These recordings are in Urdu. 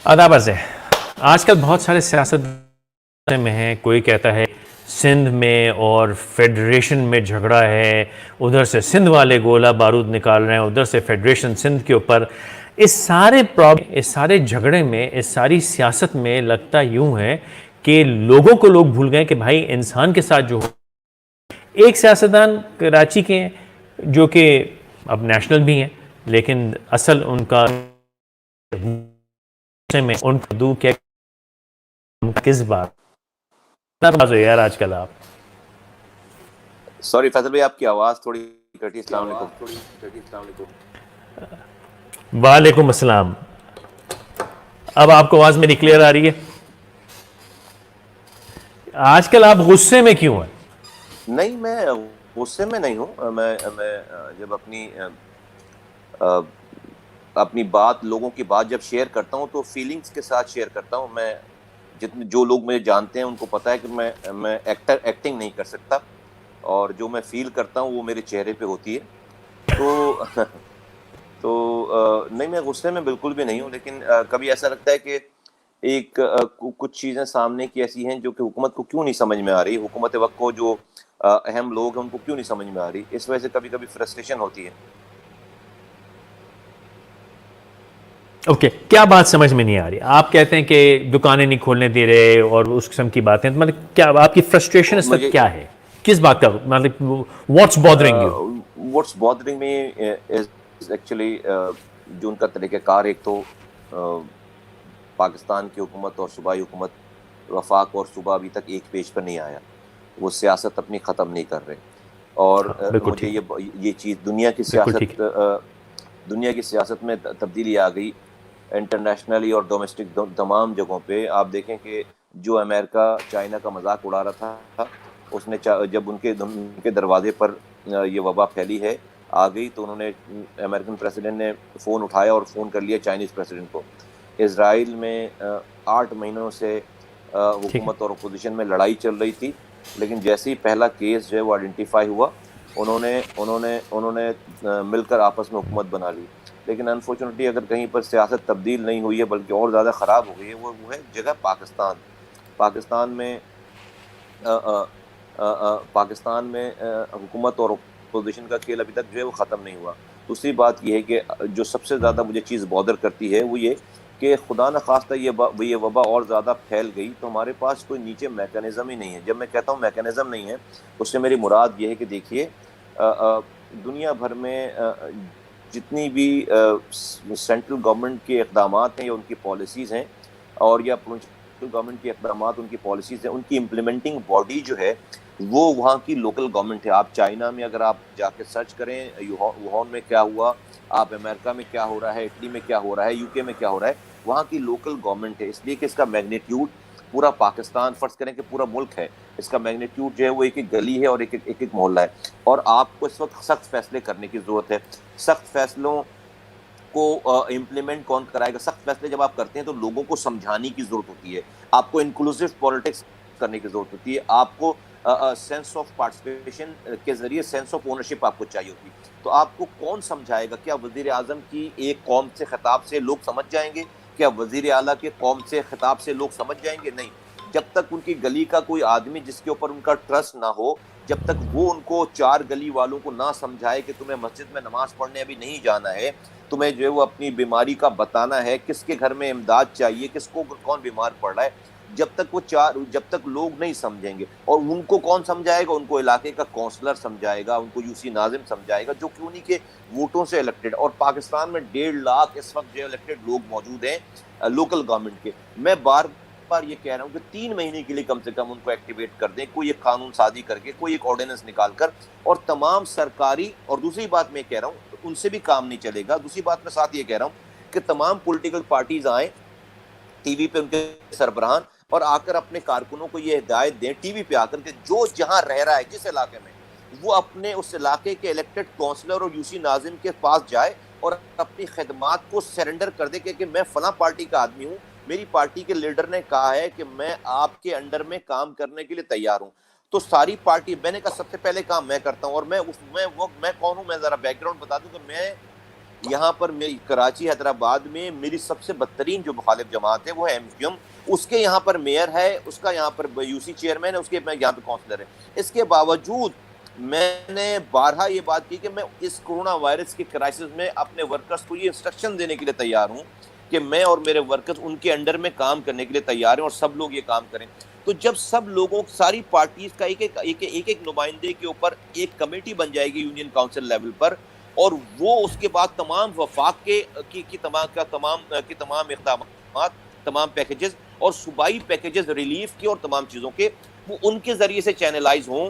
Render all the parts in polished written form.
آداب عرض ہے. آج کل بہت سارے سیاست میں ہیں. کوئی کہتا ہے سندھ میں اور فیڈریشن میں جھگڑا ہے, ادھر سے سندھ والے گولہ بارود نکال رہے ہیں, ادھر سے فیڈریشن سندھ کے اوپر. اس سارے جھگڑے میں, اس ساری سیاست میں لگتا یوں ہے کہ لوگوں کو لوگ بھول گئے کہ بھائی انسان کے ساتھ جو ایک سیاستدان کراچی کے ہیں جو کہ اب نیشنل بھی ہیں, لیکن اصل ان کا میں ان کو دوں کیا کس بات یار آج کل آپ. سوری فیصل بھائی, آپ کی آواز تھوڑی کٹی. السلام علیکم. وعلیکم السلام. اب آپ کو آواز میری کلیئر آ رہی ہے؟ آج کل آپ غصے میں کیوں ہیں؟ نہیں, میں غصے میں نہیں ہوں. میں جب اپنی بات, لوگوں کی بات جب شیئر کرتا ہوں تو فیلنگز کے ساتھ شیئر کرتا ہوں. میں جو لوگ مجھے جانتے ہیں ان کو پتا ہے کہ میں ایکٹنگ نہیں کر سکتا, اور جو میں فیل کرتا ہوں وہ میرے چہرے پہ ہوتی ہے. تو نہیں, میں غصے میں بالکل بھی نہیں ہوں, لیکن کبھی ایسا لگتا ہے کہ کچھ چیزیں سامنے کی ایسی ہیں جو کہ حکومت کو کیوں نہیں سمجھ میں آ رہی, حکومت وقت کو جو اہم لوگ ہیں ان کو کیوں نہیں سمجھ میں آ رہی. اس وجہ سے کبھی کبھی فرسٹریشن ہوتی ہے. اوکے, کیا بات سمجھ میں نہیں آ رہی؟ آپ کہتے ہیں کہ دکانیں نہیں کھولنے دے رہے اور اس قسم کی باتیں, مطلب کیا آپ کی فرسٹریشن اس وقت مجھے کیا ہے؟ کس بات کا, مطلب what's bothering you? What's bothering me is actually جو ان کا طریقہ کار. ایک تو پاکستان کی حکومت اور صوبائی حکومت, وفاق اور صوبہ ابھی تک ایک پیج پر نہیں آیا. وہ سیاست اپنی ختم نہیں کر رہے, اور ہاں بالکل مجھے ٹھیک, یہ چیز دنیا ٹھیک ہے. کی سیاست میں تبدیلی آ گئی, انٹرنیشنلی اور ڈومیسٹک تمام جگہوں پہ. آپ دیکھیں کہ جو امریکہ چائنا کا مذاق اڑا رہا تھا, اس نے جب ان کے دروازے پر یہ وبا پھیلی ہے آ گئی, تو انہوں نے امریکن پریزیڈنٹ نے فون اٹھایا اور فون کر لیا چائنیز پریزیڈنٹ کو. اسرائیل میں 8 مہینوں سے ٹھیک ہے. حکومت اور اپوزیشن میں لڑائی چل رہی تھی, لیکن جیسے ہی پہلا کیس جو ہے وہ آئیڈینٹیفائی ہوا, انہوں نے مل کر آپس میں حکومت بنا لی. لیکن انفارچونیٹلی اگر کہیں پر سیاست تبدیل نہیں ہوئی ہے بلکہ اور زیادہ خراب ہو گئی ہے, وہ ہے جگہ پاکستان. پاکستان میں حکومت اور اپوزیشن کا کھیل ابھی تک جو ہے وہ ختم نہیں ہوا. دوسری بات یہ ہے کہ جو سب سے زیادہ مجھے چیز بادر کرتی ہے وہ یہ کہ خدا نخواستہ یہ وبا اور زیادہ پھیل گئی تو ہمارے پاس کوئی نیچے میکانزم ہی نہیں ہے. جب میں کہتا ہوں میکانزم نہیں ہے, اس سے میری مراد یہ ہے کہ دیکھیے, دنیا بھر میں جتنی بھی سینٹرل گورنمنٹ کے اقدامات ہیں یا ان کی پالیسیز ہیں, اور یا پروونشل گورنمنٹ کے اقدامات, ان کی پالیسیز ہیں, ان کی امپلیمنٹنگ باڈی جو ہے وہ وہاں کی لوکل گورنمنٹ ہے. آپ چائنا میں اگر آپ جا کے سرچ کریں ووہان میں کیا ہوا, آپ امریکہ میں کیا ہو رہا ہے, اٹلی میں کیا ہو رہا ہے, یو کے میں کیا ہو رہا ہے, وہاں کی لوکل گورنمنٹ ہے. اس لیے کہ اس کا میگنیٹیوڈ پورا پاکستان, فرض کریں کہ پورا ملک ہے, اس کا میگنیٹیوڈ جو ہے وہ ایک ایک گلی ہے اور ایک ایک محلہ ہے. اور آپ کو اس وقت سخت فیصلے کرنے کی ضرورت ہے. سخت فیصلوں کو امپلیمنٹ کون کرائے گا؟ سخت فیصلے جب آپ کرتے ہیں تو لوگوں کو سمجھانے کی ضرورت ہوتی ہے, آپ کو انکلوسیو پالیٹکس کرنے کی ضرورت ہوتی ہے, آپ کو سینس آف پارٹیسپیشن کے ذریعے سینس آف اونرشپ آپ کو چاہیے ہوتی. تو آپ کو کون سمجھائے گا؟ کیا وزیر اعظم کی ایک قوم سے خطاب سے لوگ سمجھ جائیں گے؟ کیا وزیر اعلیٰ کے قوم سے خطاب سے لوگ سمجھ جائیں گے؟ نہیں. جب تک ان کی گلی کا کوئی آدمی جس کے اوپر ان کا ٹرسٹ نہ ہو, جب تک وہ ان کو 4 گلی والوں کو نہ سمجھائے کہ تمہیں مسجد میں نماز پڑھنے ابھی نہیں جانا ہے, تمہیں جو ہے وہ اپنی بیماری کا بتانا ہے, کس کے گھر میں امداد چاہیے, کس کو کون بیمار پڑ رہا ہے, جب تک لوگ نہیں سمجھیں گے. اور ان کو کون سمجھائے گا؟ ان کو علاقے کا کونسلر سمجھائے گا, ان کو یو سی ناظم سمجھائے گا, جو کہ انہی کے ووٹوں سے الیکٹڈ. اور پاکستان میں 1.5 لاکھ اس وقت جو الیکٹڈ لوگ موجود ہیں لوکل گورنمنٹ کے. میں بار یہ کہہ رہا ہوں کہ 3 مہینے کے لیے کم سے کم ان کو ایکٹیویٹ کر دیں, کوئی ایک قانون سازی کر کے, کوئی ایک آرڈیننس نکال کر, اور تمام سرکاری. اور دوسری بات میں کہہ رہا ہوں ان سے بھی کام نہیں چلے گا. دوسری بات میں ساتھ یہ کہہ رہا ہوں کہ تمام پولیٹیکل پارٹیز آئیں ٹی وی پہ, ان کے سربراہان, اور آ کر اپنے کارکنوں کو یہ ہدایت دیں ٹی وی پہ آ کر کہ جو جہاں رہ رہا ہے جس علاقے میں, وہ اپنے اس علاقے کے الیکٹڈ کونسلر اور یو سی ناظم کے پاس جائے اور اپنی خدمات کو سرنڈر کر دے کہ میں فلاں پارٹی کا آدمی ہوں, میری پارٹی کے لیڈر نے کہا ہے کہ میں آپ کے انڈر میں کام کرنے کے لیے تیار ہوں. تو ساری پارٹی, میں نے کہا سب سے پہلے کام میں کرتا ہوں, اور میں کون ہوں, میں ذرا بیک گراؤنڈ بتا دوں کہ میں یہاں پر کراچی حیدرآباد میں میری سب سے بدترین جو مخالف جماعت ہے وہ ہے ایم کیو ایم، اس کے یہاں پر میئر ہے، اس کا یہاں پر یو سی چیئرمین ہے، اس کے یہاں پہ کونسلر ہے. اس کے باوجود میں نے بارہا یہ بات کی کہ میں اس کورونا وائرس کے کرائسس میں اپنے ورکرز کو یہ انسٹرکشن دینے کے لیے تیار ہوں کہ میں اور میرے ورکرز ان کے انڈر میں کام کرنے کے لیے تیار ہیں اور سب لوگ یہ کام کریں. تو جب سب لوگوں ساری پارٹیز کا ایک نمائندے کے اوپر ایک کمیٹی بن جائے گی یونین کاؤنسل لیول پر، اور وہ اس کے بعد تمام وفاق کی تمام اقدامات، تمام پیکیجز اور صوبائی پیکیجز ریلیف کے اور تمام چیزوں کے وہ ان کے ذریعے سے چینلائز ہوں،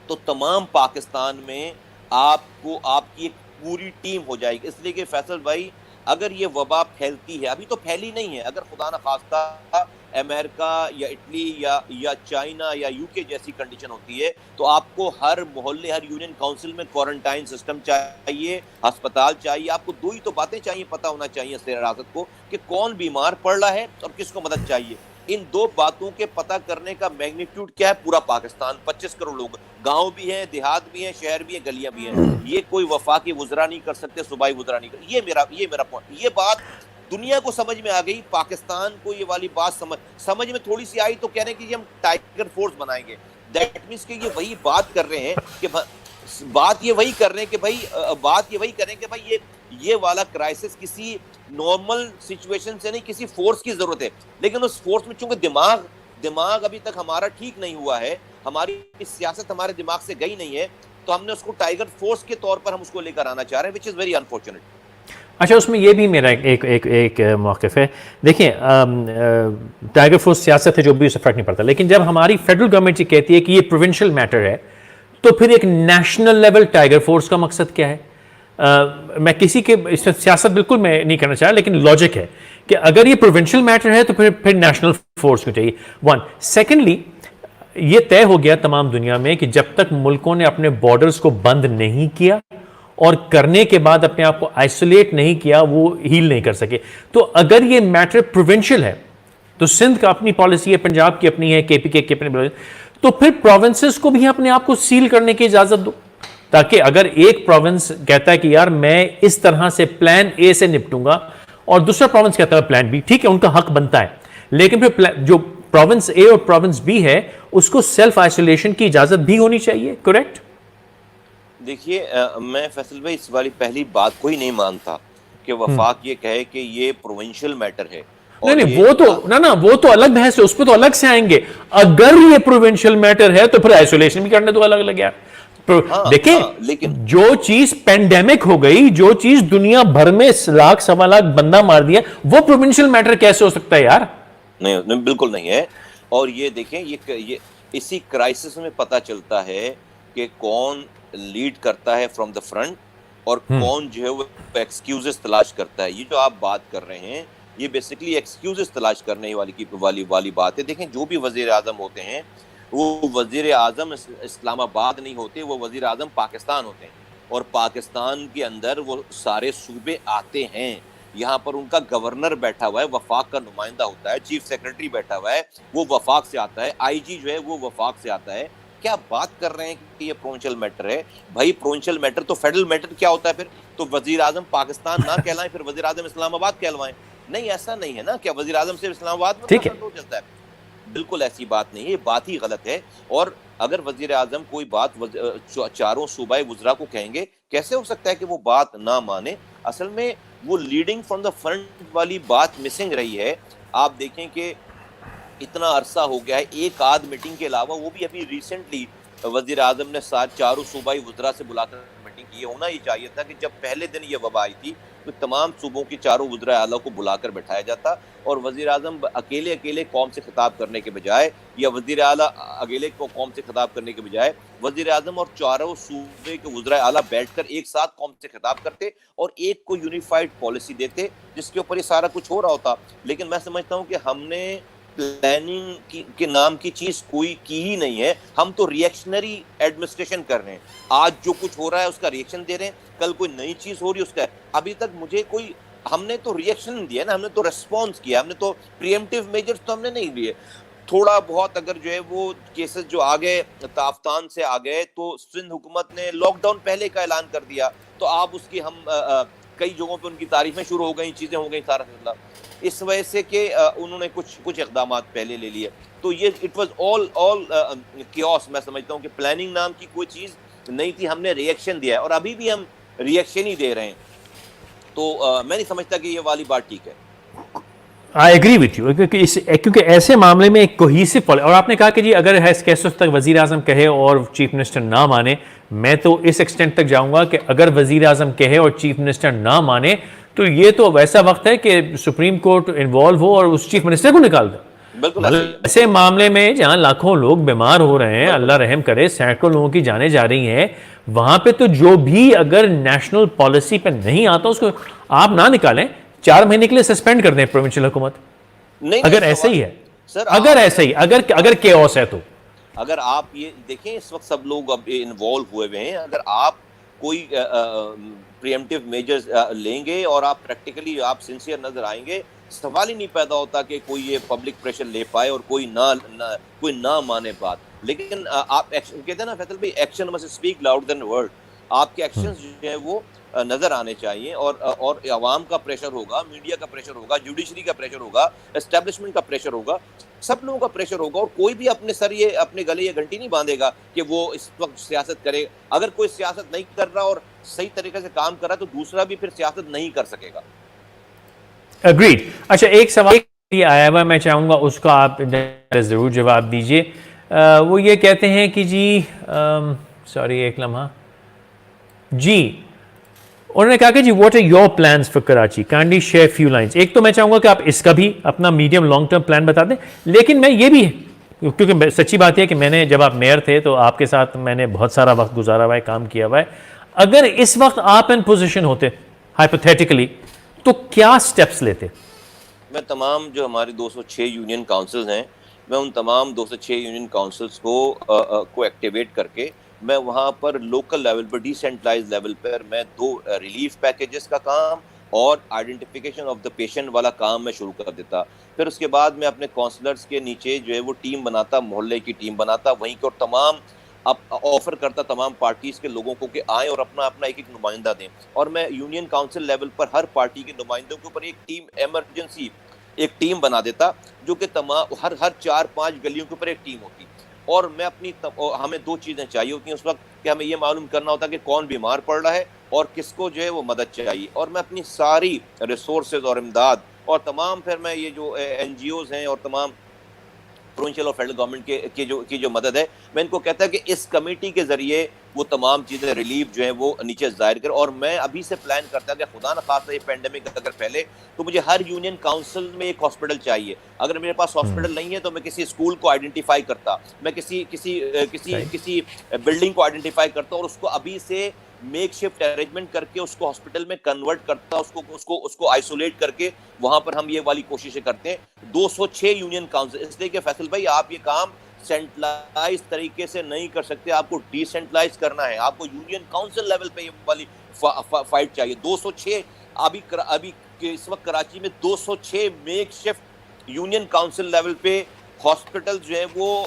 تو تمام پاکستان میں آپ کی ایک پوری ٹیم ہو جائے گی. اس لیے کہ فیصل بھائی اگر یہ وبا پھیلتی ہے، ابھی تو پھیلی نہیں ہے، اگر خدا نخواستہ امریکہ یا اٹلی یا چائنا یا یو کے جیسی کنڈیشن ہوتی ہے تو آپ کو ہر محلے، ہر یونین کاؤنسل میں کوارنٹائن سسٹم چاہیے، ہسپتال چاہیے. آپ کو دو ہی تو باتیں چاہیے، پتہ ہونا چاہیے ریاست کو کہ کون بیمار پڑ رہا ہے اور کس کو مدد چاہیے. ان دو باتوں کے پتہ کرنے کا میگنیٹیوڈ کیا ہے؟ پورا پاکستان، 25 کروڑ لوگ، گاؤں بھی ہیں، دیہات بھی ہیں، شہر بھی ہیں، گلیاں بھی ہیں. یہ کوئی وفاقی وزراء نہیں کر سکتے، صوبائی وزراء نہیں کر. یہ میرا پوائنٹ. یہ بات دنیا کو سمجھ میں آ گئی، پاکستان کو یہ والی بات سمجھ میں تھوڑی سی آئی تو کہہ رہے ہیں کہ ہم ٹائیگر فورس بنائیں گے. دیٹ مینس کہ یہ وہی بات کر رہے ہیں کہ بات یہ وہی کر رہے ہیں کہ بھائی یہ والا کرائسس کسی نارمل سچویشن سے نہیں، کسی فورس کی ضرورت ہے. لیکن اس فورس میں چونکہ دماغ ابھی تک ہمارا ٹھیک نہیں ہوا ہے، ہماری سیاست ہمارے دماغ سے گئی نہیں ہے، تو ہم نے اس کو ٹائیگر فورس کے طور پر ہم اس کو لے کر آنا چاہ رہے ہیں، which is very unfortunate. اچھا، اس میں یہ بھی میرا ایک موقف ہے. دیکھیں ٹائیگر فورس سیاست ہے، جو بھی اس سے فرق نہیں پڑتا، لیکن جب ہماری فیڈرل گورنمنٹ یہ کہتی ہے کہ یہ پروونشل میٹر ہے تو پھر ایک نیشنل لیول ٹائیگر فورس کا مقصد کیا ہے؟ میں کسی کے اس میں سیاست بالکل میں نہیں کرنا چاہ رہا، لیکن لاجک ہے کہ اگر یہ پروونشل میٹر ہے تو پھر نیشنل فورس کیوں چاہیے؟ ون. سیکنڈلی، یہ طے ہو گیا تمام دنیا میں کہ جب تک ملکوں نے اپنے بارڈرز کو بند نہیں کیا اور کرنے کے بعد اپنے آپ کو آئسولیٹ نہیں کیا، وہ ہیل نہیں کر سکے. تو اگر یہ میٹر پروونشل ہے تو سندھ کا اپنی پالیسی ہے، پنجاب کی اپنی ہے، کے پی کے کی اپنی، تو پھر پروونسز کو بھی اپنے آپ کو سیل کرنے کی اجازت دو، تاکہ اگر ایک پروونس کہتا ہے کہ یار میں اس طرح سے پلان اے سے نپٹوں گا اور دوسرا پروونس کہتا ہے پلان بی، ٹھیک ہے، ان کا حق بنتا ہے، لیکن پھر جو پروونس اے اور پروونس بی ہے اس کو سیلف آئسولیشن کی اجازت بھی ہونی چاہیے. کریکٹ؟ دیکھیے میں فیصل بھائی اس والی پہلی بات کو ہی نہیں مانتا کہ وفاق یہ کہے کہ یہ پروونشل میٹر ہے. نہیں، وہ تو الگ بحث ہے، اس پہ تو الگ سے آئیں گے. اگر یہ پروونشل میٹر ہے تو پھر آئسولیشن بھی کرنے دو الگ الگ. یار دیکھیں، لیکن جو چیز پینڈیمک ہو گئی، جو چیز دنیا بھر میں لاکھ سوا لاکھ بندہ مار دیا، وہ پروونشل میٹر کیسے ہو سکتا ہے یار؟ نہیں، بالکل نہیں ہے. اور یہ دیکھیں، یہ اسی کرائسس میں پتہ چلتا ہے کہ کون لیڈ کرتا ہے فرام دا فرنٹ اور کون جو ہے وہ ایکسکیوزز تلاش کرتا ہے. یہ جو آپ بات کر رہے ہیں یہ بیسیکلی ایکسکیوزز تلاش کرنے والی بات ہے. دیکھیں، جو بھی وزیر اعظم ہوتے ہیں وہ وزیر اعظم اسلام آباد نہیں ہوتے، وہ وزیر اعظم پاکستان ہوتے ہیں، اور پاکستان کے اندر وہ سارے صوبے آتے ہیں. یہاں پر ان کا گورنر بیٹھا ہوا ہے، وفاق کا نمائندہ ہوتا ہے، چیف سیکرٹری بیٹھا ہوا ہے، وہ وفاق سے آتا ہے، آئی جی جو ہے وہ وفاق سے آتا ہے. کیا بات کر رہے ہیں کہ یہ پروونشل میٹر ہے؟ بھائی پروونشل میٹر تو فیڈرل میٹر کیا ہوتا ہے پھر؟ تو وزیر اعظم پاکستان نہ کہلائیں، پھر وزیر اعظم اسلام آباد کہلوائیں. نہیں، ایسا نہیں ہے نا. کیا وزیر اعظم صرف اسلام آباد میں کنٹرول چلتا ہے؟ بالکل ایسی بات نہیں ہے، یہ بات ہی غلط ہے. اور اگر وزیر اعظم کوئی بات چاروں صوبائی وزراء کو کہیں گے، کیسے ہو سکتا ہے کہ وہ بات نہ مانے؟ اصل میں وہ لیڈنگ فرام دا فرنٹ والی بات مسنگ رہی ہے. آپ دیکھیں کہ اتنا عرصہ ہو گیا ہے، ایک آدھ میٹنگ کے علاوہ، وہ بھی ابھی ریسنٹلی وزیر اعظم نے چاروں صوبائی وزراء سے بلا کر میٹنگ کی. ہونا یہ چاہیے تھا کہ جب پہلے دن یہ وبا آئی تھی تو تمام صوبوں کی چاروں وزراء اعلیٰ کو بلا کر بٹھایا جاتا، اور وزیر اعظم اکیلے قوم سے خطاب کرنے کے بجائے، یا وزیر اعلیٰ اکیلے کو قوم سے خطاب کرنے کے بجائے، وزیر اعظم اور چاروں صوبے کے وزراء اعلیٰ بیٹھ کر ایک ساتھ قوم سے خطاب کرتے اور ایک کو یونیفائڈ پالیسی دیتے جس کے اوپر یہ سارا کچھ ہو رہا ہوتا. لیکن میں سمجھتا ہوں کہ ہم نے پلاننگ کے نام کی چیز کوئی کی ہی نہیں ہے. ہم تو ریئیکشنری ایڈمنسٹریشن کر رہے ہیں. آج جو کچھ ہو رہا ہے اس کا ریئیکشن دے رہے ہیں، کل کوئی نئی چیز ہو رہی ہے اس کا. ابھی تک مجھے ہم نے تو ریئیکشن دیا نا، ہم نے تو ریسپانس کیا، ہم نے تو پریمپٹیو میجرز تو ہم نے نہیں لیے. تھوڑا بہت اگر جو ہے وہ کیسز جو آ گئے، تافتان سے آ گئے، تو سندھ حکومت نے لاک ڈاؤن پہلے کا اعلان کر دیا، تو آپ اس کی ہم کئی جگہوں پہ ان کی تعریفیں شروع ہو گئیں, چیزیں ہو گئیں سارا سلسلہ, اس وجہ سے کہ انہوں نے کچھ اقدامات پہلے لے لیے. تو یہ اٹ واز آل کیوس. میں سمجھتا ہوں کہ پلاننگ نام کی کوئی چیز نہیں تھی, ہم نے ریئیکشن دیا ہے اور ابھی بھی ہم ریئیکشن ہی دے رہے ہیں. تو میں نہیں سمجھتا کہ یہ والی بات ٹھیک ہے. آئی ایگری وتھ یو, کیونکہ ایسے معاملے میں ایک کوہیسو اور آپ نے کہا کہ جی اگر کیسے تک وزیر اعظم کہے اور چیف منسٹر نہ مانے, میں تو اس ایکسٹینٹ تک جاؤں گا کہ اگر وزیر اعظم کہے اور چیف منسٹر نہ مانے تو یہ تو ویسا وقت ہے کہ سپریم کورٹ انوالو ہو اور اس چیف منسٹر کو نکال دے. بالکل ایسے معاملے میں جہاں لاکھوں لوگ بیمار ہو رہے ہیں, اللہ رحم کرے, سینکڑوں لوگوں کی جانیں جا رہی ہیں, وہاں پہ تو جو بھی اگر نیشنل پالیسی پہ نہیں آتا اس کو آپ نہ نکالیں, 4 مہینے کے لیے سسپینڈ کر دیں پروونشل حکومت. اگر ایسا ہی ہے سر, اگر ایسا ہی اگر کیوس ہے تو اگر آپ یہ دیکھیں اس وقت سب لوگ اب انوالو ہوئے ہوئے ہیں, اگر آپ کوئی پریمپٹیو میجرز لیں گے اور آپ پریکٹیکلی آپ سنسیئر نظر آئیں گے, سوال ہی نہیں پیدا ہوتا کہ کوئی یہ پبلک پریشر لے پائے اور کوئی نہ مانے بات. لیکن آپ کہتے ہیں نا فیصل بھائی, action must speak loud than word. آپ کے ایکشنز جو ہیں وہ نظر آنے چاہیے, اور عوام کا پریشر ہوگا, میڈیا کا پریشر ہوگا, جوڈیشری کا پریشر ہوگا, اسٹیبلشمنٹ کا پریشر ہوگا, سب لوگوں کا پریشر ہوگا. اور کوئی بھی اپنے سر یہ اپنے گلے یہ گھنٹی نہیں باندھے گا کہ وہ اس وقت سیاست کرے. اگر کوئی سیاست نہیں کر رہا اور صحیح طریقے سے کام کر رہا تو دوسرا بھی پھر سیاست نہیں کر سکے گا. اگریڈ. اچھا, ایک سوال یہ آیا ہوا, میں چاہوں گا اس کا آپ ضرور جواب دیجیے. وہ یہ کہتے ہیں کہ جی سوری ایک لمحہ, جی انہوں نے کہا کہ جی what are your plans for Karachi, kindly share few lines. ایک تو میں چاہوں گا کہ آپ اس کا بھی اپنا میڈیم لانگ ٹرم پلان بتا دیں, لیکن میں یہ بھی, کیونکہ سچی بات ہے کہ میں نے جب آپ میئر تھے تو آپ کے ساتھ میں نے بہت سارا وقت گزارا ہوا ہے, کام کیا ہوا ہے. اگر اس وقت آپ ان پوزیشن ہوتے ہائپوتھیٹیکلی تو کیا سٹیپس لیتے؟ میں تمام جو ہماری 206 یونین کاؤنسلز ہیں, میں ان تمام 206 یونین کاؤنسلز کو ایکٹیویٹ کر کے میں وہاں پر لوکل لیول پر, ڈیسینٹرلائز لیول پر میں 2 ریلیف پیکیجز کا کام اور آئیڈینٹیفیکیشن آف دا پیشنٹ والا کام میں شروع کر دیتا. پھر اس کے بعد میں اپنے کونسلرز کے نیچے جو ہے وہ ٹیم بناتا, محلے کی ٹیم بناتا وہیں کے, اور تمام آفر کرتا تمام پارٹیز کے لوگوں کو کہ آئیں اور اپنا ایک نمائندہ دیں. اور میں یونین کاؤنسل لیول پر ہر پارٹی کے نمائندوں کے اوپر ایک ٹیم, ایمرجنسی ایک ٹیم بنا دیتا, جو کہ تمام ہر 4-5 گلیوں کے اوپر ایک ٹیم ہوتی. اور میں ہمیں 2 چیزیں چاہیے ہوتی ہیں اس وقت, کہ ہمیں یہ معلوم کرنا ہوتا کہ کون بیمار پڑ رہا ہے اور کس کو جو ہے وہ مدد چاہیے. اور میں اپنی ساری ریسورسز اور امداد اور تمام پھر میں یہ جو NGOs ہیں اور تمام پروونشل اور فیڈرل گورنمنٹ کی جو مدد ہے, میں ان کو کہتا ہے کہ اس کمیٹی کے ذریعے وہ تمام چیزیں ریلیف جو ہیں وہ نیچے ظاہر کریں. اور میں ابھی سے پلان کرتا ہوں کہ خدا نخواستہ یہ پینڈیمک اگر پھیلے تو مجھے ہر یونین کاؤنسل میں ایک ہاسپٹل چاہیے. اگر میرے پاس ہاسپٹل نہیں ہے تو میں کسی اسکول کو آئیڈینٹیفائی کرتا, میں کسی بلڈنگ کو آئیڈینٹیفائی کرتا اور اس کو ابھی سے میک شفٹ ارینجمنٹ کر کے اس کو ہاسپٹل میں کنورٹ کرتا, اس کو آئسولیٹ کر کے وہاں پر ہم یہ والی کوششیں کرتے ہیں. 206 یونین کاؤنسل, اس لیے کہ فیصل بھائی آپ یہ کام سینٹرلائز طریقے سے نہیں کر سکتے, آپ کو ڈی سینٹرلائز کرنا ہے, آپ کو یونین کاؤنسل لیول پہ یہ والی فائٹ چاہیے. 206 ابھی اس وقت کراچی میں 206 make shift union council level پہ ہاسپٹل جو ہیں وہ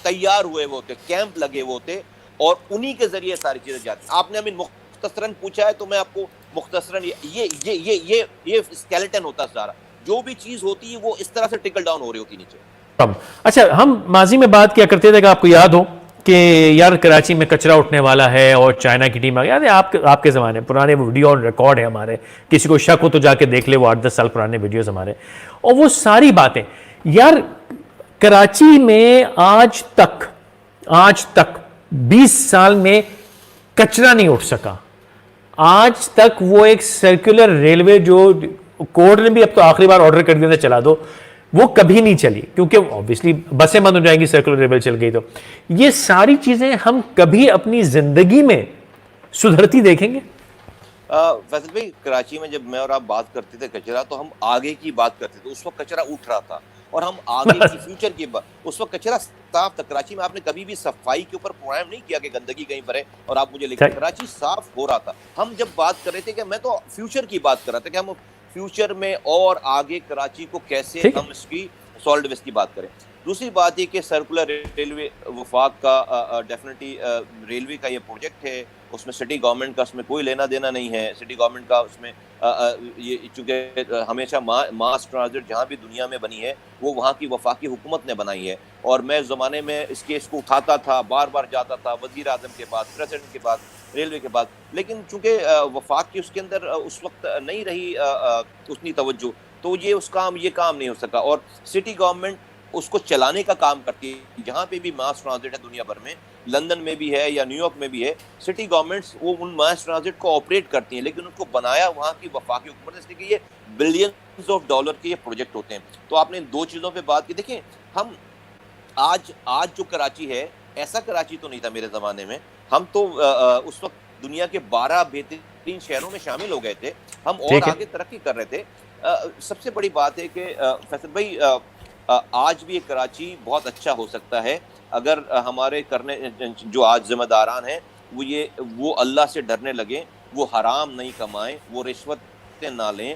تیار ہوئے ہوئے ہوتے, کیمپ لگے ہوئے ہوتے, اور انہی کے ذریعے ساری چیزیں جاتی. آپ نے ہمیں مختصراً پوچھا ہے تو میں آپ کو مختصراً یہ اسکیلیٹن ہوتا سارا, جو بھی چیز ہوتی ہے وہ اس طرح سے ٹکل ڈاؤن ہو رہی ہوتی نیچے. اچھا, ہم ماضی میں بات کیا کرتے تھے کہ آپ کو یاد ہو کہ یار کراچی میں کچرا اٹھنے والا ہے اور چائنا کی ٹیم آ گئی. آپ کے زمانے پرانے ویڈیو اور ریکارڈ ہے ہمارے, کسی کو شک ہو تو جا کے دیکھ لے, وہ 8-10 سال پرانے ویڈیوز ہمارے. اور وہ ساری باتیں یار کراچی میں آج تک 20 سال میں کچرا نہیں اٹھ سکا. آج تک وہ ایک سرکولر ریلوے جو کورٹ نے بھی اب تو آخری بار آرڈر کر دیا تھا چلا دو, وہ کبھی نہیں چلی, کیونکہ obviously بسیں بند ہو جائیں گی, سرکولر ریلوے چل گئی. تو یہ ساری چیزیں ہم کبھی اپنی زندگی میں سدھرتی دیکھیں گے؟ فیصل بھائی, کراچی میں جب میں اور آپ بات کرتے تھے کچرا, تو ہم آگے کی بات کرتے تھے. اس وقت کچرا اٹھ رہا تھا اور ہم آگے کی فیوچر کی بات, اس وقت کچرا صاف تھا. کراچی میں آپ نے کبھی بھی صفائی کے اوپر پروگرام نہیں کیا کہ گندگی کہیں پر ہے اور آپ مجھے لکھیں, کراچی صاف ہو رہا تھا. ہم جب بات کر رہے تھے کہ میں تو فیوچر کی بات کر رہا تھا کہ ہم فیوچر میں اور آگے کراچی کو کیسے ہم اس کی سالڈ ویسٹ کی بات کریں. دوسری بات یہ کہ سرکولر ریلوے وفاق کا ڈیفینیٹلی ریلوے کا یہ پروجیکٹ ہے، اس میں سٹی گورنمنٹ کا اس میں کوئی لینا دینا نہیں ہے. سٹی گورنمنٹ کا اس میں یہ چونکہ ہمیشہ ماس ٹرانزٹ جہاں بھی دنیا میں بنی ہے وہ وہاں کی وفاقی حکومت نے بنائی ہے. اور میں اس زمانے میں اس کیس کو اٹھاتا تھا، بار بار جاتا تھا وزیر اعظم کے پاس، پریزیڈنٹ کے پاس، ریلوے کے پاس، لیکن چونکہ وفاق کی اس کے اندر اس وقت نہیں رہی اتنی توجہ، تو یہ کام نہیں ہو سکا. اور سٹی گورنمنٹ اس کو چلانے کا کام کرتی ہے. جہاں پہ بھی ماس ٹرانزٹ ہے دنیا بھر میں، لندن میں بھی ہے یا نیو یارک میں بھی ہے، سٹی گورنمنٹس وہ ان ماس ٹرانزٹ کو آپریٹ کرتی ہیں، لیکن ان کو بنایا وہاں کی وفاقی حکومت، اس لیے کہ یہ بلینز آف ڈالر کے یہ پروجیکٹ ہوتے ہیں. تو آپ نے ان دو چیزوں پہ بات کی. دیکھیں ہم آج جو کراچی ہے، ایسا کراچی تو نہیں تھا میرے زمانے میں. ہم تو اس وقت دنیا کے 12 بہترین شہروں میں شامل ہو گئے تھے، ہم اور آگے ترقی کر رہے تھے. سب سے بڑی بات ہے کہ فیصل بھائی آج بھی یہ کراچی بہت اچھا ہو سکتا ہے اگر ہمارے کرنے جو آج ذمہ داران ہیں وہ اللہ سے ڈرنے لگیں، وہ حرام نہیں کمائیں، وہ رشوتیں نہ لیں،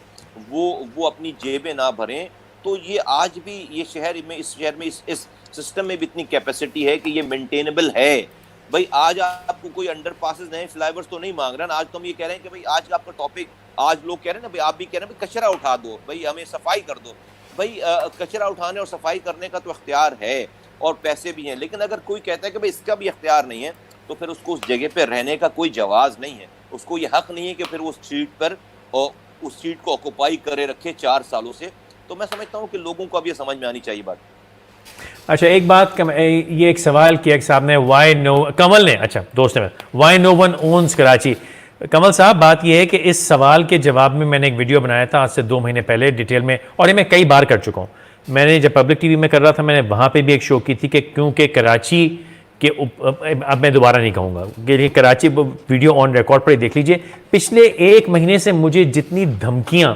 وہ اپنی جیبیں نہ بھریں. تو یہ آج بھی یہ شہر میں اس سسٹم میں بھی اتنی کیپیسٹی ہے کہ یہ مینٹینیبل ہے. بھائی آج آپ کو کوئی انڈر پاسز نہیں، فلائی اوورز تو نہیں مانگ رہا نا. آج تو ہم یہ کہہ رہے ہیں کہ بھائی آج آپ کا ٹاپک، آج لوگ کہہ رہے ہیں نا، بھائی آپ بھی کہہ رہے ہیں بھائی کچرا اٹھا دو، بھائی ہمیں صفائی کر دو. بھائی کچرا اٹھانے اور صفائی کرنے کا تو اختیار ہے اور پیسے بھی ہیں، لیکن اگر کوئی کہتا ہے کہ بھائی اس کا بھی اختیار نہیں ہے تو پھر اس کو اس جگہ پہ رہنے کا کوئی جواز نہیں ہے. اس کو یہ حق نہیں ہے کہ پھر وہ سیٹ پر اس سیٹ کو آکوپائی کرے رکھے 4 سالوں سے. تو میں سمجھتا ہوں کہ لوگوں کو اب یہ سمجھ میں آنی چاہیے بات. اچھا ایک بات یہ ایک سوال کیا ایک صاحب نے، کمل نے، اچھا دوست نے، وائی نو ون اونز کراچی. کمل صاحب بات یہ ہے کہ اس سوال کے جواب میں نے ایک ویڈیو بنایا تھا آج سے 2 مہینے پہلے ڈیٹیل میں، اور یہ میں کئی بار کر چکا ہوں. میں نے جب پبلک ٹی وی میں کر رہا تھا میں نے وہاں پہ بھی ایک شو کی تھی کہ کیونکہ کراچی کے اب میں دوبارہ نہیں کہوں گا کہ کراچی ویڈیو آن ریکارڈ پر ہی دیکھ لیجئے. پچھلے 1 مہینے سے مجھے جتنی دھمکیاں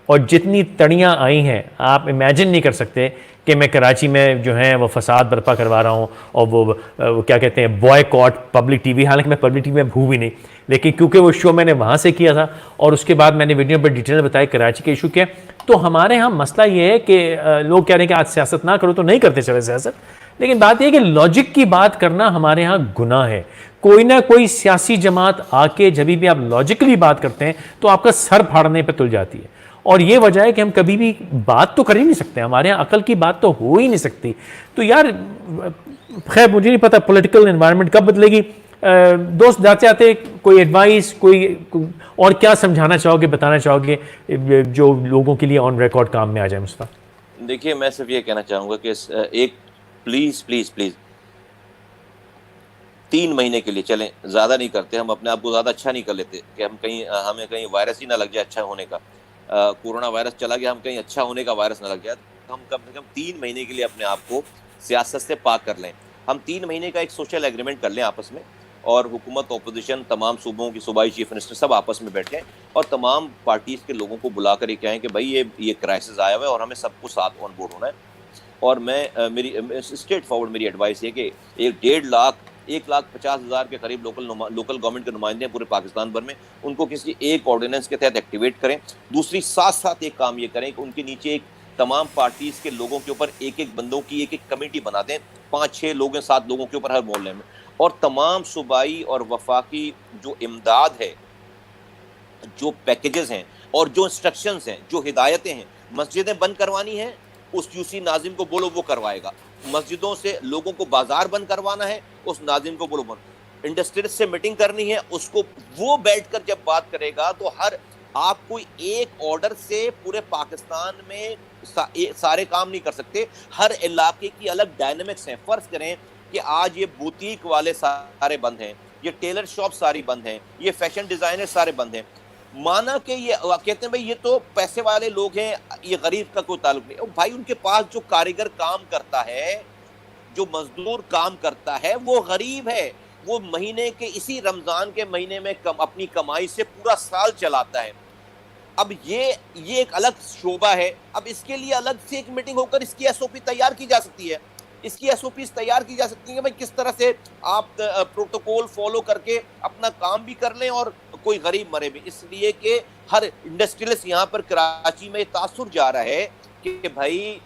اور جتنی تڑیاں آئی ہیں آپ امیجن نہیں کر سکتے کہ میں کراچی میں جو ہیں وہ فساد برپا کروا رہا ہوں اور وہ کیا کہتے ہیں بوائے کاٹ پبلک ٹی وی. حالانکہ میں پبلک ٹی وی میں ہوں بھی نہیں، لیکن کیونکہ وہ شو میں نے وہاں سے کیا تھا اور اس کے بعد میں نے ویڈیو پر ڈیٹیل بتایا کراچی کے ایشو کیا. تو ہمارے ہاں مسئلہ یہ ہے کہ لوگ کہہ رہے ہیں کہ آج سیاست نہ کرو، تو نہیں کرتے چلے سیاست، لیکن بات یہ ہے کہ لاجک کی بات کرنا ہمارے ہاں گناہ ہے. کوئی نہ کوئی سیاسی جماعت آ کے جب بھی آپ لاجکلی بات کرتے ہیں تو آپ کا سر پھاڑنے پہ تل جاتی ہے. اور یہ وجہ ہے کہ ہم کبھی بھی بات تو کر ہی نہیں سکتے، ہمارے یہاں عقل کی بات تو ہو ہی نہیں سکتی. تو یار خیر مجھے نہیں پتا پولیٹیکل انوائرمنٹ کب بدلے گی. دوست جاتے آتے کوئی ایڈوائس، کوئی اور کیا سمجھانا چاہو گے، بتانا چاہو گے جو لوگوں کے لیے آن ریکارڈ کام میں آ جائے مصطفیٰ؟ دیکھیے میں صرف یہ کہنا چاہوں گا کہ ایک پلیز 3 مہینے کے لیے چلیں، زیادہ نہیں کرتے، ہم اپنے آپ کو زیادہ اچھا نہیں کر لیتے کہ ہمیں کہیں وائرس ہی نہ لگ جائے اچھا ہونے کا. کورونا وائرس چلا گیا، ہم کہیں اچھا ہونے کا وائرس نہ لگ جائے. ہم کم سے کم 3 مہینے کے لیے اپنے آپ کو سیاست سے پاک کر لیں. ہم 3 مہینے کا ایک سوشل ایگریمنٹ کر لیں آپس میں، اور حکومت، اپوزیشن، تمام صوبوں کی صوبائی چیف منسٹر سب آپس میں بیٹھیں اور تمام پارٹیز کے لوگوں کو بلا کر یہ کہیں کہ بھائی یہ کرائسس آیا ہوا ہے اور ہمیں سب کو ساتھ آن بورڈ ہونا ہے. اور میں میری اسٹریٹ فارورڈ میری ایڈوائس یہ کہ 1,50,000 کے قریب لوکل گورنمنٹ کے نمائندے ہیں پورے پاکستان بھر میں، ان کو کسی ایک آرڈیننس کے تحت ایکٹیویٹ کریں. دوسری ساتھ ایک کام یہ کریں کہ ان کے نیچے ایک تمام پارٹیز کے لوگوں کے اوپر ایک بندوں کی ایک کمیٹی بنا دیں، 5-6 لوگ ہیں، 7 لوگوں کے اوپر ہر محلے میں. اور تمام صوبائی اور وفاقی جو امداد ہے، جو پیکیجز ہیں اور جو انسٹرکشنز ہیں، جو ہدایتیں ہیں، مسجدیں بند کروانی ہیں اس QC ناظم کو بولو وہ کروائے گا. مسجدوں سے لوگوں کو بازار بند کروانا ہے اس ناظم کو بولو. انڈسٹریز سے میٹنگ کرنی ہے اس کو، وہ بیٹھ کر جب بات کرے گا تو آپ کوئی ایک آرڈر سے پورے پاکستان میں سارے کام نہیں کر سکتے. ہر علاقے کی الگ ڈائنامکس ہیں. فرض کریں کہ آج یہ بوتیک والے سارے بند ہیں، یہ ٹیلر شاپ ساری بند ہیں، یہ فیشن ڈیزائنر سارے بند ہیں. مانا کہ یہ کہتے ہیں بھائی یہ تو پیسے والے لوگ ہیں، یہ غریب کا کوئی تعلق نہیں. بھائی ان کے پاس جو کاریگر کام کرتا ہے، جو مزدور کام کرتا ہے، وہ غریب ہے. وہ مہینے کے اسی رمضان کے مہینے میں اپنی کمائی سے پورا سال چلاتا ہے. اب یہ ایک الگ شعبہ ہے. اب اس کے لیے الگ سے ایک میٹنگ ہو کر اس کی SOP تیار کی جا سکتی ہے. اس کی SOPs تیار کی جا سکتی ہیں کہ بھائی کس طرح سے آپ پروٹوکول فالو کر کے اپنا کام بھی کر لیں اور کوئی غریب مرے بھی. اس لیے کہ ہر انڈسٹریلسٹ یہاں پر کراچی میں تاثر جا رہا ہے کہ بھائی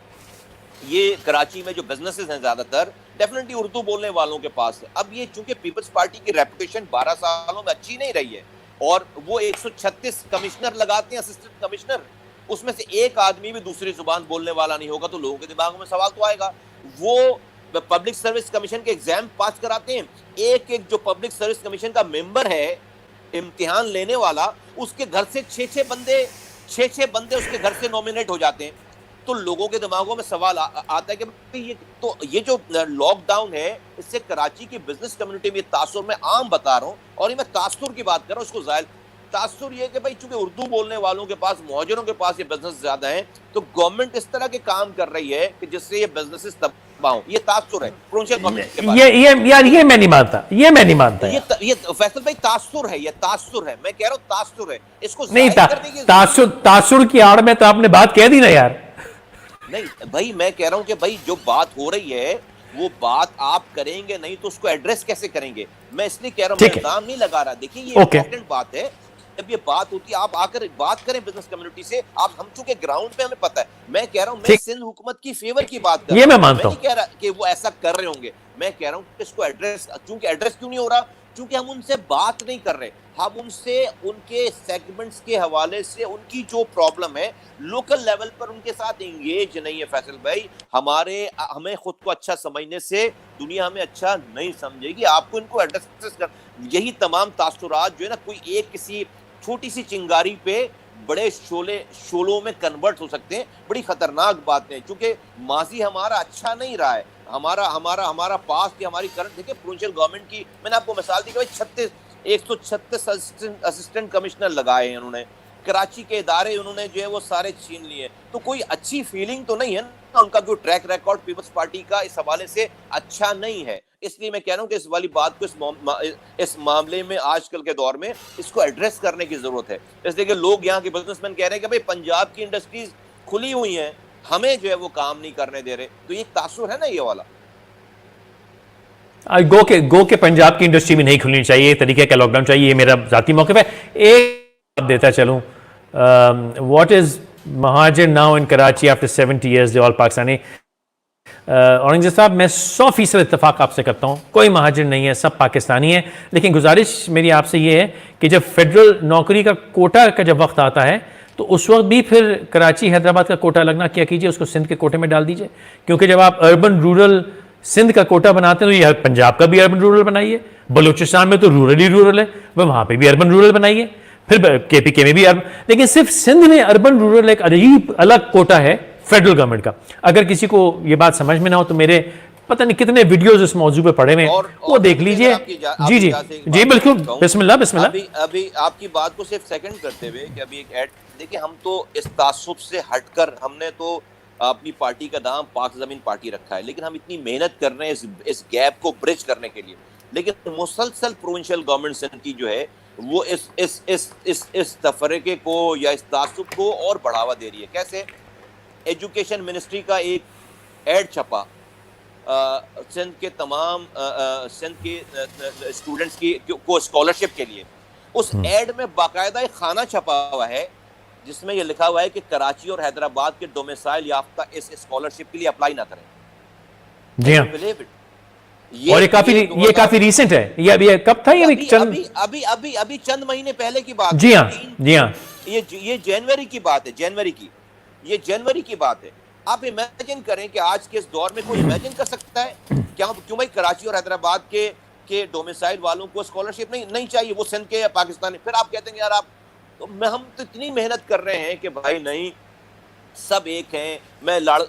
یہ کراچی میں جو بزنسز ہیں زیادہ تر ڈیفینیٹلی اردو بولنے والوں کے پاس ہے. اب یہ چونکہ پیپلز پارٹی کی ریپوٹیشن 12 سالوں میں اچھی نہیں رہی ہے اور وہ 136 کمشنر لگاتے ہیں اسسٹنٹ کمشنر, اس میں سے ایک آدمی بھی دوسری زبان بولنے والا نہیں ہوگا تو لوگوں کے دماغوں میں سوال تو آئے گا. وہ پبلک سروس کمیشن کے ایگزام پاس کراتے ہیں, ایک جو پبلک سروس کمیشن کا ممبر ہے امتحان لینے والا, اس کے گھر سے 6 بندے اس کے گھر سے نومینیٹ ہو جاتے ہیں. تو لوگوں کے دماغوں میں سوال آتا ہے کہ یہ جو لاک ڈاؤن ہے اس سے کراچی کی بزنس کمیونٹی میں تاثر, میں عام بتا رہا ہوں اور یہ میں تاثر کی بات کر رہا ہوں, اس کو ظاہر تاثر یہ کہ بھائی چونکہ اردو بولنے والوں کے پاس, مہاجروں کے پاس یہ بزنس زیادہ ہیں تو گورنمنٹ اس طرح کے کام کر رہی ہے کہ جس سے یہ بزنسز تباہ ہوں. یہ تاثر ہے پروونشل گورنمنٹ کے پاس. یہ میں نہیں مانتا, یہ فیصل بھائی تاثر ہے, یہ تاثر ہے, میں کہہ رہا ہوں تاثر ہے, اس کو نہیں ظاہر کرنے کی تاثر کی آڑ میں تو آپ نے بات کہہ دی نا یار. نہیں بھائی, میں کہہ رہا ہوں کہ بھائی جو بات ہو رہی ہے وہ بات آپ کریں گے نہیں تو اس کو ایڈریس کیسے کریں گے. میں اس لیے کہہ رہا ہوں, میں الزام نہیں لگا رہا. دیکھیے یہ امپورٹنٹ بات ہے, جب یہ بات ہوتی ہے آپ آ کر بات کریں بزنس کمیونٹی سے. آپ ہم چونکہ گراؤنڈ پہ ہمیں پتہ ہے, میں کہہ رہا ہوں میں سندھ حکومت کی فیور کی بات کر رہا ہوں, یہ میں مانتا ہوں. نہیں کہہ رہا کہ وہ ایسا کر رہے ہوں گے, میں کہہ رہا ہوں کہ اس کو ایڈریس, چونکہ ایڈریس کیوں نہیں ہو رہا, چونکہ ہم ان سے بات نہیں کر رہے, ہم ان سے ان کے سیگمنٹس کے حوالے سے ان کی جو پرابلم ہے لوکل لیول پر ان کے ساتھ انگیج نہیں ہے. فیصل بھائی ہمیں خود کو اچھا سمجھنے سے دنیا ہمیں اچھا نہیں سمجھے گی. آپ کو ان کو ایڈریس کر, یہی تمام تاثرات جو ہے نا, کوئی ایک کسی چھوٹی سی چنگاری پہ بڑے شولوں میں کنورٹ ہو سکتے ہیں. بڑی خطرناک بات ہے, چونکہ ماضی ہمارا اچھا نہیں رہا ہے, ہمارا پاسٹ یا ہماری کرنٹ. دیکھیں پروونشل گورنمنٹ کی میں نے آپ کو مثال دی کہ 136 اسسٹنٹ کمشنر لگائے ہیں انہوں نے, کراچی کے ادارے انہوں نے جو ہے وہ سارے چھین لیے, تو کوئی اچھی فیلنگ تو نہیں ہے نا, ان کا جو ٹریک ریکارڈ پیپلز پارٹی کا اس حوالے سے اچھا نہیں ہے. اس لیے میں کہہ رہا ہوں کہ اس والی بات کو اس معاملے میں آج کل کے دور میں اس کو ایڈریس کرنے کی ضرورت ہے. اس لیے کہ لوگ یہاں کے بزنس مین کہہ رہے ہیں کہ بھائی پنجاب کی انڈسٹریز کھلی ہوئی ہیں, ہمیں جو ہے وہ کام نہیں کرنے دے رہے, تو یہ تاثر ہے نا یہ والا. گو کہ پنجاب کی انڈسٹری بھی نہیں کھلنی چاہیے, طریقے کا لاک ڈاؤن چاہیے, یہ میرا ذاتی موقف ہے. ایک دیتا چلوں, what is Mohajir now in Karachi after 70 years, they all Pakistani. Aurangzeb صاحب میں 100% اتفاق آپ سے کرتا ہوں, کوئی مہاجر نہیں ہے, سب پاکستانی ہیں. لیکن گزارش میری آپ سے یہ ہے کہ جب فیڈرل نوکری کا کوٹا کا جب وقت آتا ہے تو اس وقت بھی پھر کراچی حیدرآباد کا کوٹا لگنا کیا کیجئے, اس کو سندھ کے کوٹے میں ڈال دیجئے. کیونکہ جب آپ اربن رورل سندھ کا کوٹا بناتے ہیں تو یہ پنجاب کا بھی اربن رورل بنائیے, بلوچستان میں تو رورل ہی رورل ہے, وہاں پہ بھی اربن رورل بنائیے, پھر کے پی کے میں بھی لیکن صرف سندھ میں اربن رورل ایک عجیب الگ کوٹا ہے فیڈرل گورنمنٹ کا. اگر کسی کو یہ بات سمجھ میں نہ ہو تو میرے پتہ نہیں کتنے ویڈیوز اس موضوع پہ پڑے ہوئے, وہ دیکھ لیجئے. جی جی جی بالکل, بسم اللہ بسم اللہ. ابھی آپ کی بات کو صرف سیکنڈ کرتے ہوئے کہ ابھی ایک ایڈ دیکھیں, ہم تو اس تعصب سے ہٹ کر ہم نے تو اپنی پارٹی کا نام پاک زمین پارٹی رکھا ہے, لیکن ہم اتنی محنت کر رہے ہیں اس گیپ کو برج کرنے کے لیے, لیکن مسلسل پروونشل گورنمنٹ سندھ کی جو ہے وہ اس تفرقے کو یا اس تعصب کو اور بڑھاوا دے رہی ہے. کیسے؟ ایجوکیشن منسٹری کا ایک ایڈ چھپا سندھ کے تمام سندھ کے اسٹوڈنٹس کو اسکالرشپ کے لیے, اس ایڈ میں باقاعدہ ایک خانہ چھپا ہوا ہے جس میں یہ لکھا ہوا ہے کہ کراچی اور حیدرآباد کے ڈومیسائل یافتہ اس اسکالرشپ کے لیے اپلائی نہ کریں. جی ہاں, اور یہ کافی ریسنٹ ہے, یہ ابھی کب تھا, ابھی چند مہینے پہلے کی بات. جی ہاں جی ہاں, یہ جنوری کی بات ہے, جنوری کی بات ہے. آپ امیجن کریں کہ آج کے اس دور میں کوئی امیجن کر سکتا ہے کیوں بھائی کراچی اور حیدرآباد کے ڈومیسائل والوں کو اسکالرشپ نہیں چاہیے, وہ سندھ کے یا پاکستانی. پھر آپ کہتے ہیں یار آپ ہم تو اتنی محنت کر رہے ہیں کہ بھائی نہیں سب ایک ہیں,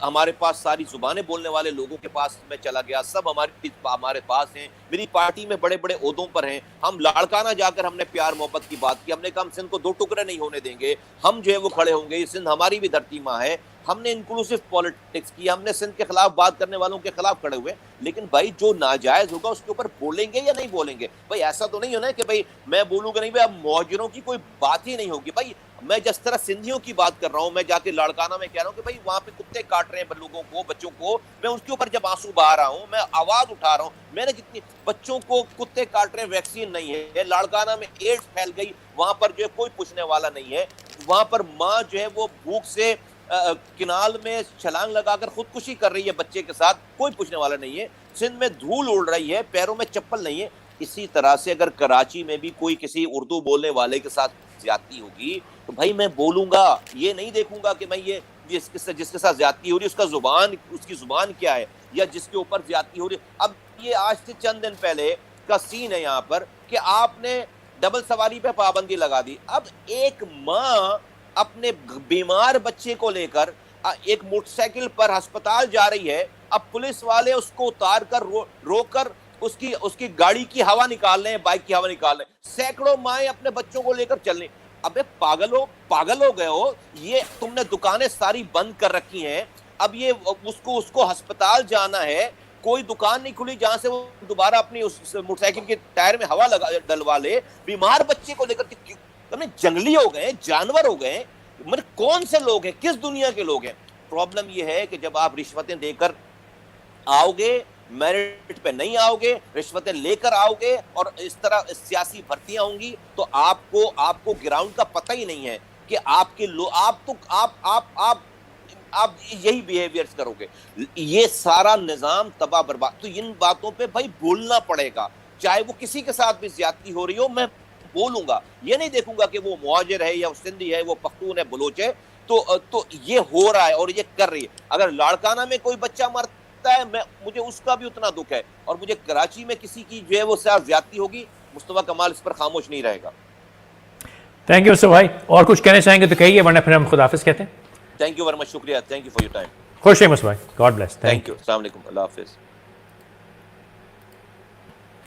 ہمارے پاس ساری زبانیں بولنے والے لوگوں کے پاس میں چلا گیا, سب ہمارے پاس ہیں, میری پارٹی میں بڑے بڑے عہدوں پر ہیں, ہم لاڑکانہ جا کر ہم نے پیار محبت کی بات کی, ہم نے کہا ہم سندھ کو 2 ٹکڑے نہیں ہونے دیں گے, ہم جو ہے وہ کھڑے ہوں گے, یہ سندھ ہماری بھی دھرتی ماں ہے, ہم نے انکلوسیو پالیٹکس کی, ہم نے سندھ کے خلاف بات کرنے والوں کے خلاف کھڑے ہوئے. لیکن بھائی جو ناجائز ہوگا اس کے اوپر بولیں گے یا نہیں بولیں گے؟ بھائی ایسا تو نہیں ہونا کہ بھائی میں بولوں گا نہیں بھائی اب مہاجروں کی کوئی بات ہی نہیں ہوگی. بھائی میں جس طرح سندھیوں کی بات کر رہا ہوں, میں جا کے لاڑکانہ میں کہہ رہا ہوں کہ بھائی وہاں پہ کتے کاٹ رہے ہیں لوگوں کو, بچوں کو, میں اس کے اوپر جب آنسو بہا رہا ہوں, میں آواز اٹھا رہا ہوں, میں نے جتنی بچوں کو کتے کاٹ رہے ہیں, ویکسین نہیں ہے, لاڑکانہ میں ایڈز پھیل گئی, وہاں پر جو ہے کوئی پوچھنے والا نہیں ہے, وہاں پر ماں جو ہے وہ بھوک سے کنال میں چھلانگ لگا کر خودکشی کر رہی ہے بچے کے ساتھ، کوئی پوچھنے والا نہیں ہے. سندھ میں دھول اڑ رہی ہے، پیروں میں چپل نہیں ہے. اسی طرح سے اگر کراچی میں بھی کوئی کسی اردو بولنے والے کے ساتھ زیادتی ہوگی تو بھائی میں بولوں گا، یہ نہیں دیکھوں گا کہ میں یہ جس کے ساتھ زیادتی ہو رہی ہے اس کی زبان کیا ہے، یا جس کے اوپر زیادتی ہو رہی ہے. اب یہ آج سے چند دن پہلے کا سین ہے یہاں پر کہ آپ نے ڈبل سواری پہ پابندی لگا دی. اب ایک ماں اپنے بیمار بچے کو لے کر ایک موٹر سائیکل پر ہسپتال جا رہی ہے، اب پولیس والے اس کو اتار کر روک کر اس کی گاڑی کی ہوا نکال رہے ہیں، بائک کی ہوا نکال رہے ہیں. سینکڑوں مائیں اپنے بچوں کو لے کر چل رہی. ابے پاگل ہو گئے ہو، یہ تم نے دکانیں ساری بند کر رکھی ہیں. اب یہ اس کو ہسپتال جانا ہے، کوئی دکان نہیں کھلی جہاں سے وہ دوبارہ اپنی اس موٹر سائیکل کے ٹائر میں ہوا ڈلوا لے. بیمار بچے کو لے کر جنگلی ہو گئے، جانور ہو گئے. کون سے لوگ ہیں، کس دنیا کے لوگ ہیں؟ پرابلم یہ ہے کہ جب آپ رشوتیں دے کر آؤ گے، میرٹ پہ نہیں آؤ گے، رشوتیں لے کر آؤ گے اور اس طرح سیاسی بھرتیاں ہوں گی تو آپ کو گراؤنڈ کا پتہ ہی نہیں ہے کہ آپ یہی بیہیویئرز کرو گے. یہ سارا نظام تباہ برباد. تو ان باتوں پہ بھائی بولنا پڑے گا، چاہے وہ کسی کے ساتھ بھی زیادتی ہو رہی ہو میں بولوں گا. یہ نہیں دیکھوں گا کہ وہ مہاجر ہے یا سندھی ہے، وہ پختون ہے، بلوچ ہے. تو یہ ہو رہا ہے اور یہ کر رہی ہے. اگر لاڑکانہ میں کوئی بچہ مرتا ہے مجھے اس کا بھی اتنا دکھ ہے، اور مجھے کراچی میں کسی کی جو ہے وہ زیادتی ہوگی، مصطفیٰ کمال اس پر خاموش نہیں رہے گا. تھینک یو مصطفیٰ بھائی، اور کچھ کہنا چاہیں گے تو کہیے ورنہ پھر ہم خداحافظ کہتے ہیں. تھینک یو ویری مچ، شکریہ، thank you for your time. خوش رہیے مصطفیٰ بھائی، گاڈ بلیس. تھینک یو، السلام علیکم، اللہ حافظ.